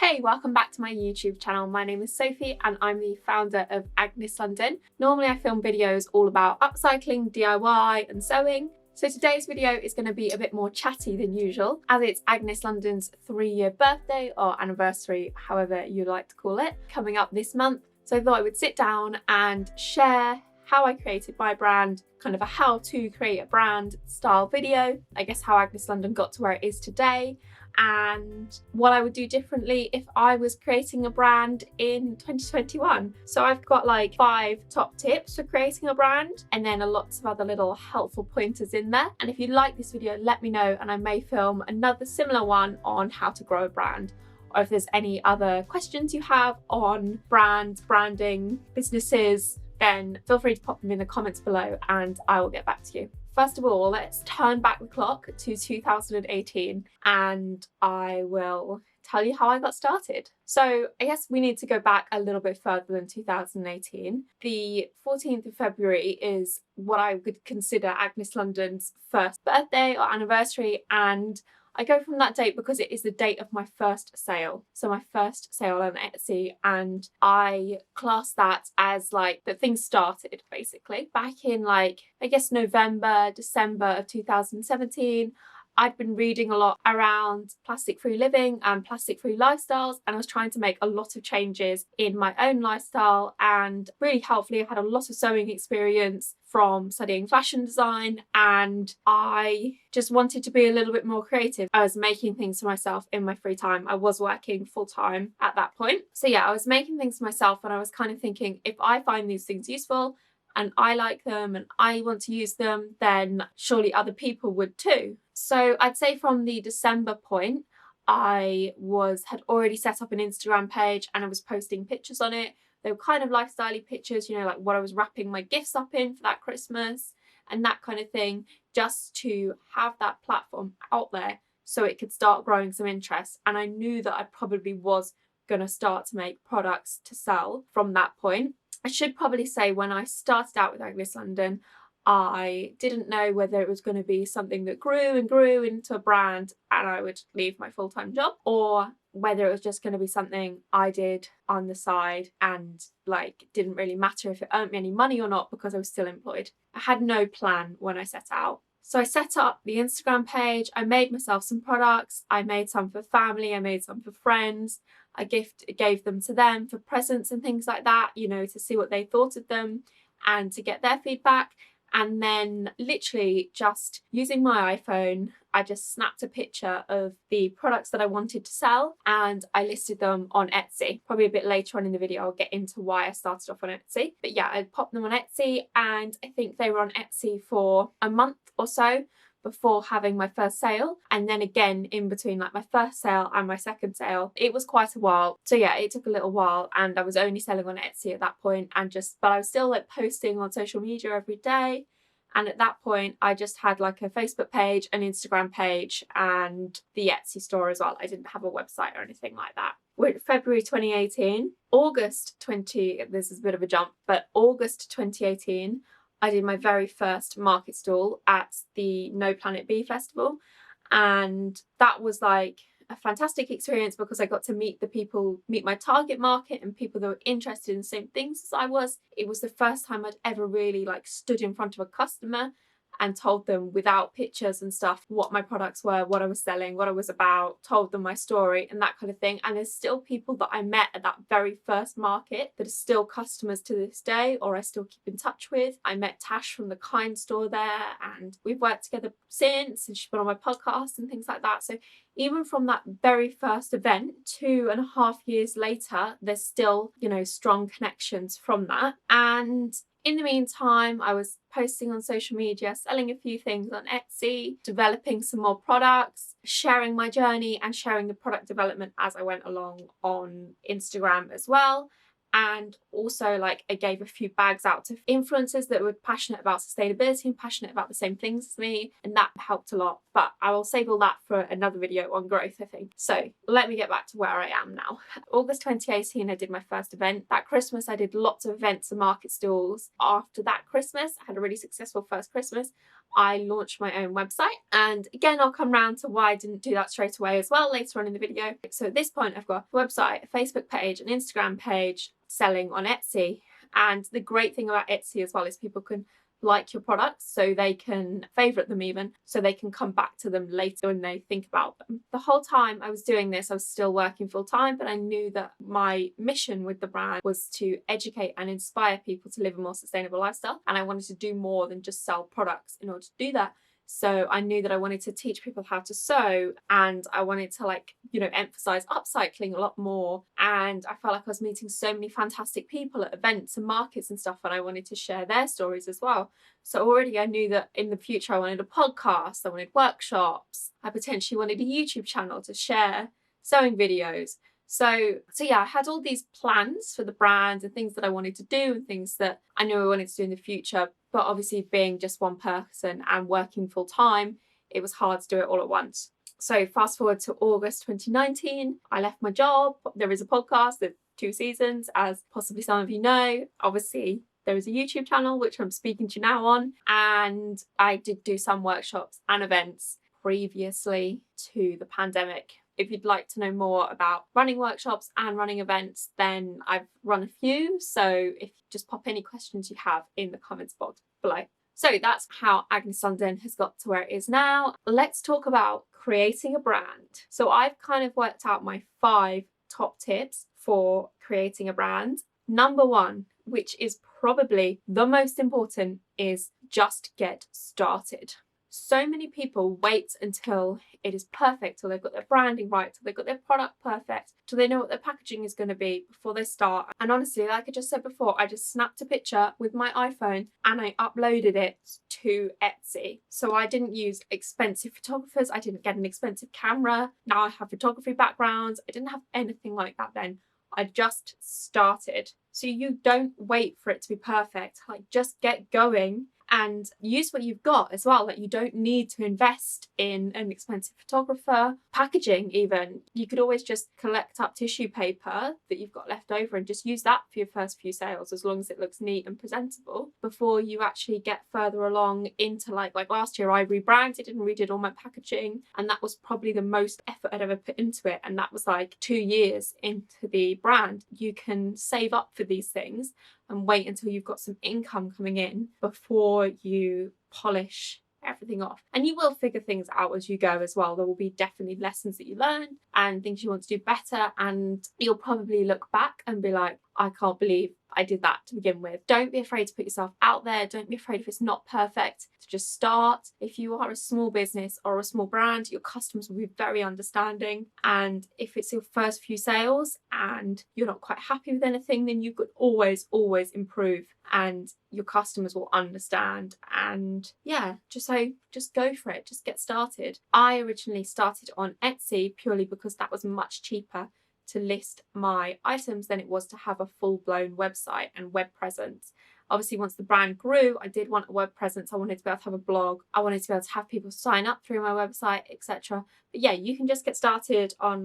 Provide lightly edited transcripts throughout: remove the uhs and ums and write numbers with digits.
Hey, welcome back to my YouTube channel. My name is Sophie and I'm the founder of Agnes London. Normally I film videos all about upcycling, DIY and sewing. So today's video is going to be a bit more chatty than usual, as it's Agnes London's 3-year birthday or anniversary, however you like to call it, coming up this month. So I thought I would sit down and share how I created my brand, kind of a how to create a brand style video, I guess how Agnes London got to where it is today, and what I would do differently if I was creating a brand in 2021. So I've got like 5 top tips for creating a brand and then lots of other little helpful pointers in there. And if you like this video, let me know and I may film another similar one on how to grow a brand. Or if there's any other questions you have on brands, branding, businesses, then feel free to pop them in the comments below and I will get back to you. First of all, let's turn back the clock to 2018 and I will tell you how I got started. So I guess we need to go back a little bit further than 2018. The 14th of February is what I would consider Agnes London's first birthday or anniversary, and I go from that date because it is the date of my first sale. So my first sale on Etsy, and I class that as like that things started basically. Back in like, I guess November, December of 2017, I'd been reading a lot around plastic-free living and plastic-free lifestyles, and I was trying to make a lot of changes in my own lifestyle, and really helpfully I had a lot of sewing experience from studying fashion design, and I just wanted to be a little bit more creative. I was making things for myself in my free time. I was working full-time at that point. So yeah, I was making things for myself and I was kind of thinking, if I find these things useful and I like them and I want to use them, then surely other people would too. So I'd say from the December point, I had already set up an Instagram page and I was posting pictures on it. They were kind of lifestyle-y pictures, you know, like what I was wrapping my gifts up in for that Christmas and that kind of thing, just to have that platform out there so it could start growing some interest. And I knew that I probably was going to start to make products to sell from that point. I should probably say when I started out with Agnes London, I didn't know whether it was going to be something that grew and grew into a brand and I would leave my full-time job, or whether it was just going to be something I did on the side and like didn't really matter if it earned me any money or not because I was still employed. I had no plan when I set out. So I set up the Instagram page, I made myself some products, I made some for family, I made some for friends, I gave them to them for presents and things like that, you know, to see what they thought of them and to get their feedback. And then literally just using my iPhone, I just snapped a picture of the products that I wanted to sell and I listed them on Etsy. Probably a bit later on in the video, I'll get into why I started off on Etsy. But yeah, I popped them on Etsy and I think they were on Etsy for a month or so before having my first sale, and then again in between like my first sale and my second sale. It was quite a while. So yeah, it took a little while and I was only selling on Etsy at that point, but I was still like posting on social media every day. And at that point, I just had like a Facebook page, an Instagram page, and the Etsy store as well. I didn't have a website or anything like that. We're February 2018, this is a bit of a jump, but August 2018, I did my very first market stall at the No Planet B festival. And that was like a fantastic experience because I got to meet my target market and people that were interested in the same things as I was. It was the first time I'd ever really like stood in front of a customer and told them without pictures and stuff what my products were, what I was selling, what I was about, told them my story and that kind of thing. And there's still people that I met at that very first market that are still customers to this day, or I still keep in touch with. I met Tash from the Kind store there and we've worked together since, and she's been on my podcast and things like that. So even from that very first event, 2.5 years later, there's still, you know, strong connections from that. And in the meantime, I was posting on social media, selling a few things on Etsy, developing some more products, sharing my journey and sharing the product development as I went along on Instagram as well. And also like I gave a few bags out to influencers that were passionate about sustainability and passionate about the same things as me, and that helped a lot. But I will save all that for another video on growth, I think. So let me get back to where I am now. August 2018, I did my first event. That Christmas, I did lots of events and market stalls. After that Christmas, I had a really successful first Christmas. I launched my own website. And again, I'll come round to why I didn't do that straight away as well later on in the video. So at this point, I've got a website, a Facebook page, an Instagram page, selling on Etsy. And the great thing about Etsy as well is people can like your products, so they can favorite them, even so they can come back to them later when they think about them. The whole time I was doing this, I was still working full time, but I knew that my mission with the brand was to educate and inspire people to live a more sustainable lifestyle, and I wanted to do more than just sell products in order to do that. So I knew that I wanted to teach people how to sew, and I wanted to emphasize upcycling a lot more. And I felt like I was meeting so many fantastic people at events and markets and stuff, and I wanted to share their stories as well. So already I knew that in the future I wanted a podcast, I wanted workshops, I potentially wanted a YouTube channel to share sewing videos. So yeah, I had all these plans for the brand and things that I wanted to do and things that I knew I wanted to do in the future. But obviously being just one person and working full time, it was hard to do it all at once. So fast forward to August 2019, I left my job. There is a podcast, there's 2 seasons, as possibly some of you know. Obviously, there is a YouTube channel, which I'm speaking to you now on. And I did do some workshops and events previously to the pandemic. If you'd like to know more about running workshops and running events, then I've run a few. So if you just pop any questions you have in the comments box below. So that's how Agnes LDN has got to where it is now. Let's talk about creating a brand. So I've kind of worked out my 5 top tips for creating a brand. Number 1, which is probably the most important, is just get started. So many people wait until it is perfect, till they've got their branding right, till they've got their product perfect, till they know what their packaging is going to be before they start. And honestly, like I just said before, I just snapped a picture with my iPhone and I uploaded it to Etsy. So I didn't use expensive photographers, I didn't get an expensive camera. Now I have photography backgrounds. I didn't have anything like that then. I just started. So you don't wait for it to be perfect. Just get going and use what you've got as well. You don't need to invest in an expensive photographer. Packaging even, you could always just collect up tissue paper that you've got left over and just use that for your first few sales, as long as it looks neat and presentable, before you actually get further along into like last year I rebranded and redid all my packaging, and that was probably the most effort I'd ever put into it, and that was 2 years into the brand. You can save up for these things and wait until you've got some income coming in before you polish everything off. And you will figure things out as you go as well. There will be definitely lessons that you learn and things you want to do better, and you'll probably look back and be like, I can't believe I did that to begin with. Don't be afraid to put yourself out there. Don't be afraid if it's not perfect to just start. If you are a small business or a small brand, your customers will be very understanding. And if it's your first few sales and you're not quite happy with anything, then you could always improve and your customers will understand. And yeah, just go for it. Just get started. I originally started on Etsy purely because that was much cheaper to list my items than it was to have a full-blown website and web presence. Obviously, once the brand grew, I did want a web presence. I wanted to be able to have a blog. I wanted to be able to have people sign up through my website, etc. But yeah, you can just get started on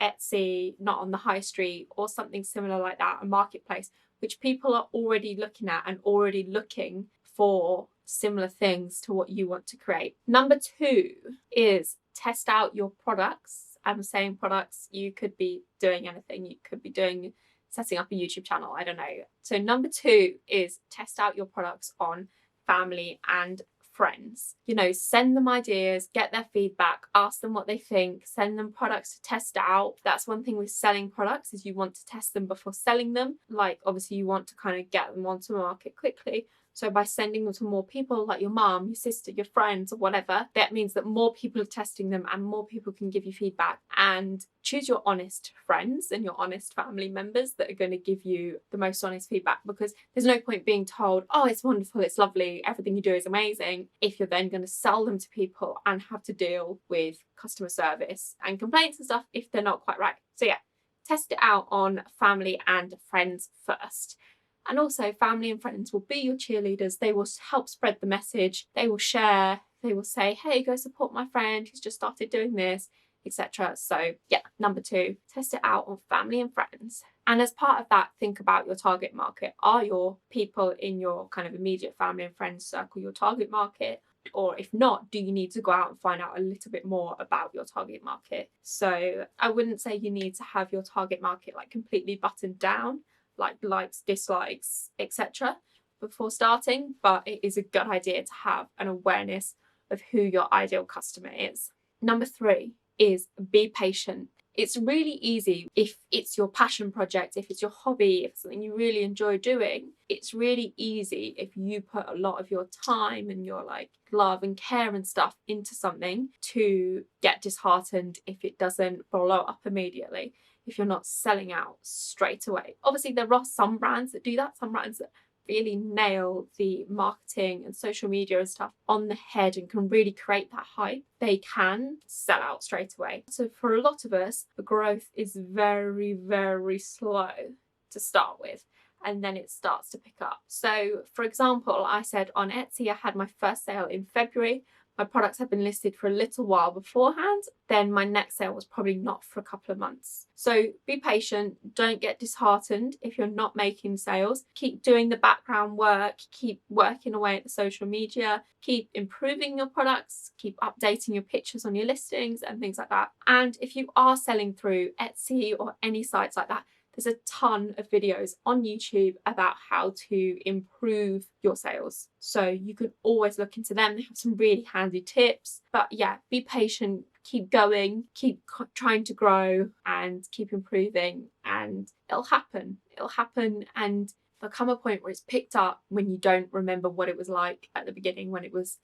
Etsy, not on the high street, or something similar like that, a marketplace, which people are already looking at and already looking for similar things to what you want to create. Number 2 is test out your products. I'm saying products, you could be doing anything. You could be setting up a YouTube channel, I don't know. So number 2 is test out your products on family and friends. Send them ideas, get their feedback, ask them what they think, send them products to test out. That's one thing with selling products, is you want to test them before selling them. Obviously you want to kind of get them onto the market quickly. So by sending them to more people, like your mum, your sister, your friends, or whatever, that means that more people are testing them and more people can give you feedback. And choose your honest friends and your honest family members that are going to give you the most honest feedback, because there's no point being told, oh, it's wonderful, it's lovely, everything you do is amazing, if you're then going to sell them to people and have to deal with customer service and complaints and stuff if they're not quite right. So yeah, test it out on family and friends first. And also, family and friends will be your cheerleaders. They will help spread the message. They will share. They will say, hey, go support my friend who's just started doing this, etc. So yeah, number 2, test it out on family and friends. And as part of that, think about your target market. Are your people in your kind of immediate family and friends circle your target market? Or if not, do you need to go out and find out a little bit more about your target market? So I wouldn't say you need to have your target market like completely buttoned down, like likes, dislikes, etc. before starting, but it is a good idea to have an awareness of who your ideal customer is. Number 3 is be patient. It's really easy if it's your passion project, if it's your hobby, if it's something you really enjoy doing. It's really easy if you put a lot of your time and your like love and care and stuff into something to get disheartened if it doesn't follow up immediately, if you're not selling out straight away. Obviously, there are some brands that do that, some brands that really nail the marketing and social media and stuff on the head and can really create that hype. They can sell out straight away. So for a lot of us, the growth is very, very slow to start with, and then it starts to pick up. So for example, I said on Etsy, I had my first sale in February. My products had been listed for a little while beforehand. Then my next sale was probably not for a couple of months. So be patient. Don't get disheartened if you're not making sales. Keep doing the background work. Keep working away at the social media. Keep improving your products. Keep updating your pictures on your listings and things like that. And if you are selling through Etsy or any sites like that, there's a ton of videos on YouTube about how to improve your sales. So you can always look into them. They have some really handy tips. But yeah, be patient, keep going, keep trying to grow and keep improving, and it'll happen. It'll happen, and there'll come a point where it's picked up when you don't remember what it was like at the beginning when it was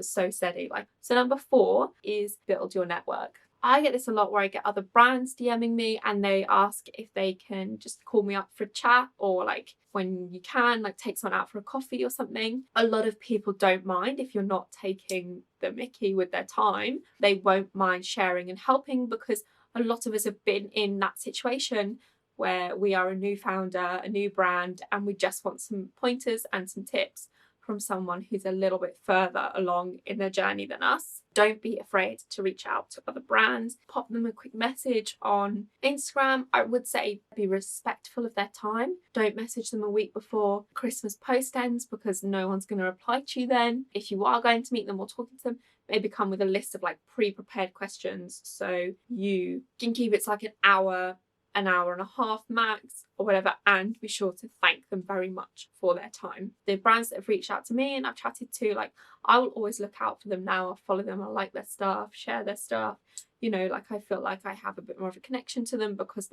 so steady. So number 4 is build your network. I get this a lot where I get other brands DMing me and they ask if they can just call me up for a chat, or like when you can, like take someone out for a coffee or something. A lot of people don't mind if you're not taking the mickey with their time. They won't mind sharing and helping, because a lot of us have been in that situation where we are a new founder, a new brand, and we just want some pointers and some tips from someone who's a little bit further along in their journey than us. Don't be afraid to reach out to other brands. Pop them a quick message on Instagram. I would say be respectful of their time. Don't message them a week before Christmas post ends, because no one's going to reply to you then. If you are going to meet them or talking to them, maybe come with a list of like pre-prepared questions so you can keep it to like an hour and a half max or whatever, and be sure to thank them very much for their time. The brands that have reached out to me and I've chatted to, like, I will always look out for them now. I follow them, I like their stuff, share their stuff, you know, like I feel like I have a bit more of a connection to them because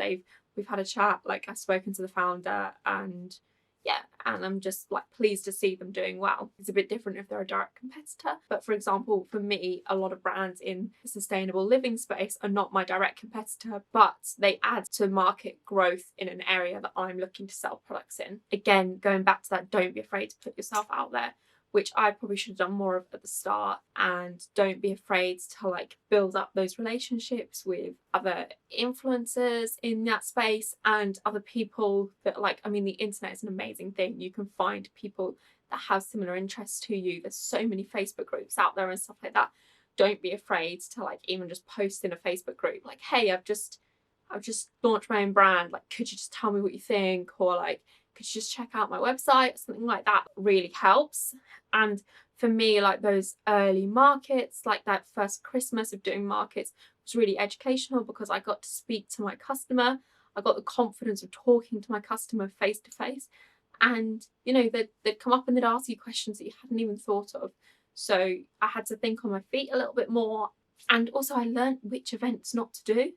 we've had a chat, like I've spoken to the founder, and yeah, and I'm just like pleased to see them doing well. It's a bit different if they're a direct competitor. But for example, for me, a lot of brands in the sustainable living space are not my direct competitor, but they add to market growth in an area that I'm looking to sell products in. Again, going back to that, don't be afraid to put yourself out there, which I probably should have done more of at the start. And don't be afraid to like build up those relationships with other influencers in that space and other people that the internet is an amazing thing. You can find people that have similar interests to you. There's so many Facebook groups out there and stuff like that. Don't be afraid to like even just post in a Facebook group like, hey, I've just launched my own brand. Like, could you just tell me what you think? Or like, could you just check out my website? Something like that really helps. And for me, like those early markets, like that first Christmas of doing markets was really educational because I got to speak to my customer. I got the confidence of talking to my customer face to face. And, you know, they'd come up and they'd ask you questions that you hadn't even thought of. So I had to think on my feet a little bit more. And also I learned which events not to do.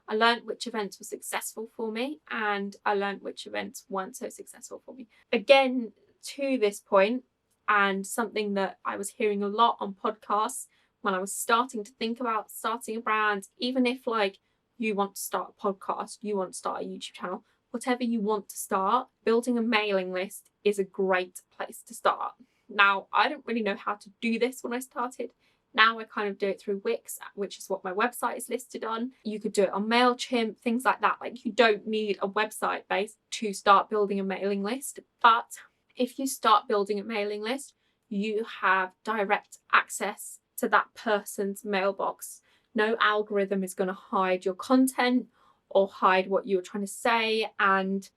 I learned which events were successful for me, and I learned which events weren't so successful for me. Again, to this point, and something that I was hearing a lot on podcasts when I was starting to think about starting a brand, even if like you want to start a podcast, you want to start a YouTube channel, whatever you want to start, building a mailing list is a great place to start. Now, I don't really know how to do this when I started. Now I kind of do it through Wix, which is what my website is listed on. You could do it on MailChimp, things like that. Like, you don't need a website base to start building a mailing list. But if you start building a mailing list, you have direct access to that person's mailbox. No algorithm is going to hide your content or hide what you're trying to say. And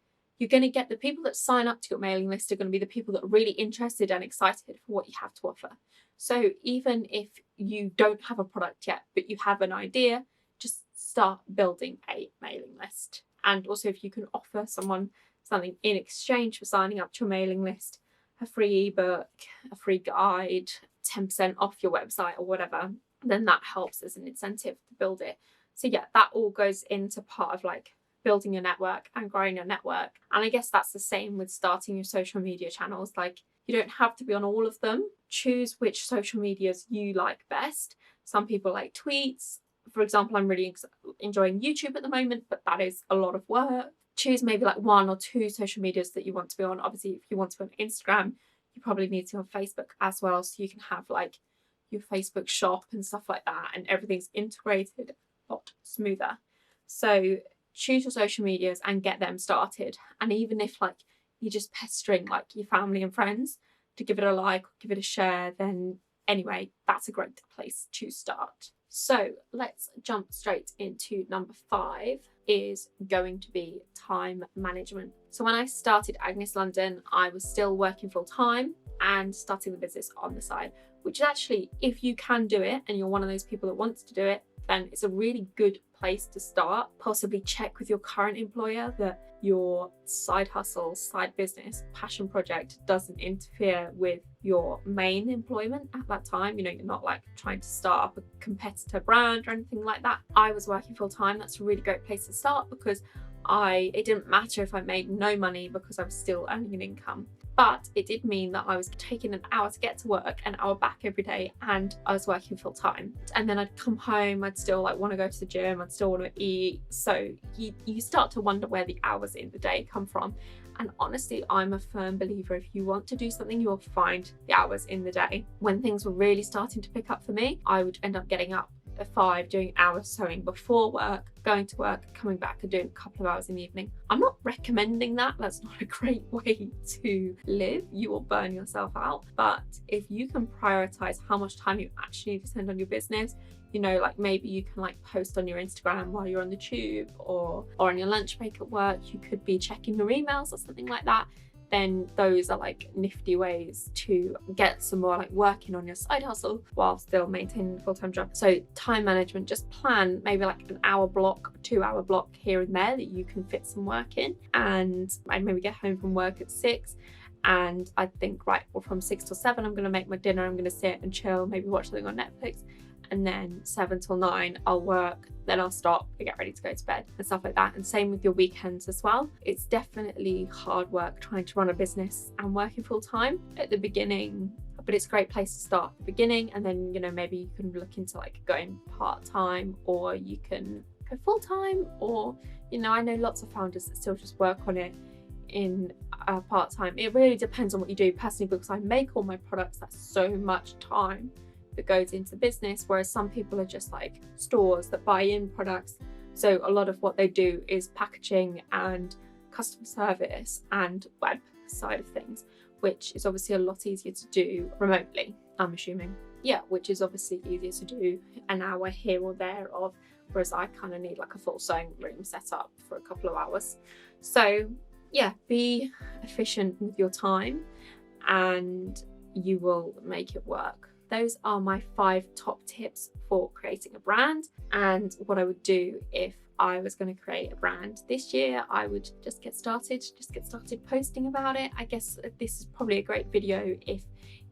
you're going to get the people that sign up to your mailing list are going to be the people that are really interested and excited for what you have to offer. So even if you don't have a product yet, but you have an idea, just start building a mailing list. And also, if you can offer someone something in exchange for signing up to your mailing list, a free ebook, a free guide, 10% off your website or whatever, then that helps as an incentive to build it. So yeah, that all goes into part of like building your network and growing your network. And I guess that's the same with starting your social media channels. Like, you don't have to be on all of them. Choose which social medias you like best. Some people like tweets. For example, I'm really enjoying YouTube at the moment, but that is a lot of work. Choose maybe like 1 or 2 social medias that you want to be on. Obviously, if you want to be on Instagram, you probably need to be on Facebook as well, so you can have like your Facebook shop and stuff like that, and everything's integrated a lot smoother. So choose your social medias and get them started. And even if like you're just pestering like your family and friends to give it a like or give it a share, then anyway, that's a great place to start. So let's jump straight into number 5, is going to be time management. So when I started Agnes London, I was still working full time and starting the business on the side, which is actually, if you can do it and you're one of those people that wants to do it, then it's a really good place to start. Possibly check with your current employer that your side hustle, side business, passion project doesn't interfere with your main employment at that time. You know, you're not like trying to start up a competitor brand or anything like that. I was working full time. That's a really great place to start because it didn't matter if I made no money because I was still earning an income. But it did mean that I was taking an hour to get to work, an hour back every day, and I was working full time. And then I'd come home, I'd still like want to go to the gym, I'd still want to eat. So you start to wonder where the hours in the day come from. And honestly, I'm a firm believer, if you want to do something, you'll find the hours in the day. When things were really starting to pick up for me, I would end up getting up at 5, doing hours sewing before work, going to work, coming back and doing a couple of hours in the evening. I'm not recommending that. That's not a great way to live. You will burn yourself out. But if you can prioritize how much time you actually need to spend on your business, you know, like maybe you can like post on your Instagram while you're on the tube or on your lunch break at work, you could be checking your emails or something like that. Then those are like nifty ways to get some more like working on your side hustle while still maintaining a full-time job. So time management, just plan maybe like an hour block, 2-hour block here and there that you can fit some work in. And I maybe get home from work at 6 and I think, right, well, from 6 till 7, I'm going to make my dinner, I'm going to sit and chill, maybe watch something on Netflix. And then 7 till 9, I'll work, then I'll stop and get ready to go to bed and stuff like that. And same with your weekends as well. It's definitely hard work trying to run a business and working full time at the beginning, but it's a great place to start at the beginning. And then, you know, maybe you can look into like going part-time, or you can go full-time, or, you know, I know lots of founders that still just work on it in part-time. It really depends on what you do. Personally, because I make all my products, that's so much time that goes into business, whereas some people are just like stores that buy in products. So a lot of what they do is packaging and customer service and web side of things, which is obviously a lot easier to do remotely, I'm assuming. Yeah, which is obviously easier to do an hour here or there of, whereas I kind of need like a full sewing room set up for a couple of hours. So yeah, be efficient with your time and you will make it work. Those are my 5 top tips for creating a brand, and what I would do if I was going to create a brand this year. I would just get started posting about it. I guess this is probably a great video if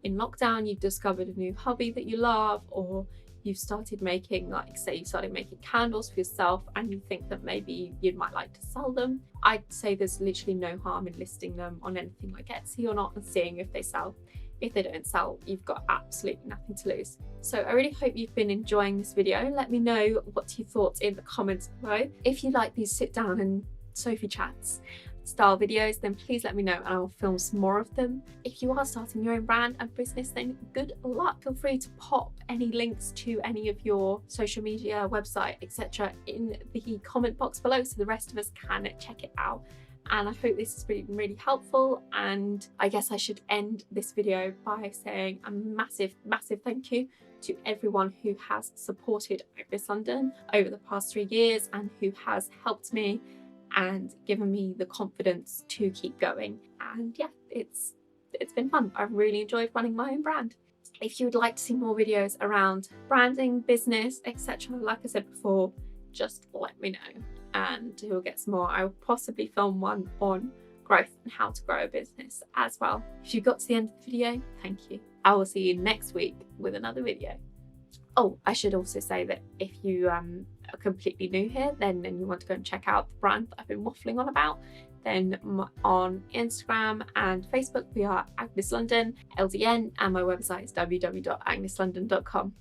in lockdown you've discovered a new hobby that you love, or you've started making, like say you started making candles for yourself and you think that maybe you might like to sell them. I'd say there's literally no harm in listing them on anything like Etsy or not and seeing if they sell. If they don't sell, you've got absolutely nothing to lose. So I really hope you've been enjoying this video. Let me know what you thought in the comments below. If you like these sit down and Sophie chats style videos, then please let me know and I will film some more of them. If you are starting your own brand and business, then good luck. Feel free to pop any links to any of your social media, website, etc. in the comment box below so the rest of us can check it out. And I hope this has been really helpful, and I guess I should end this video by saying a massive thank you to everyone who has supported Agnes London over the past 3 years and who has helped me and given me the confidence to keep going. And yeah, it's been fun. I've really enjoyed running my own brand. If you would like to see more videos around branding, business, etc., like I said before, just let me know and we'll get some more. I will possibly film one on growth and how to grow a business as well. If you got to the end of the video, thank you. I will see you next week with another video. Oh, I should also say that if you are completely new here and you want to go and check out the brand that I've been waffling on about, then on Instagram and Facebook we are Agnes LDN, and my website is www.agneslondon.com.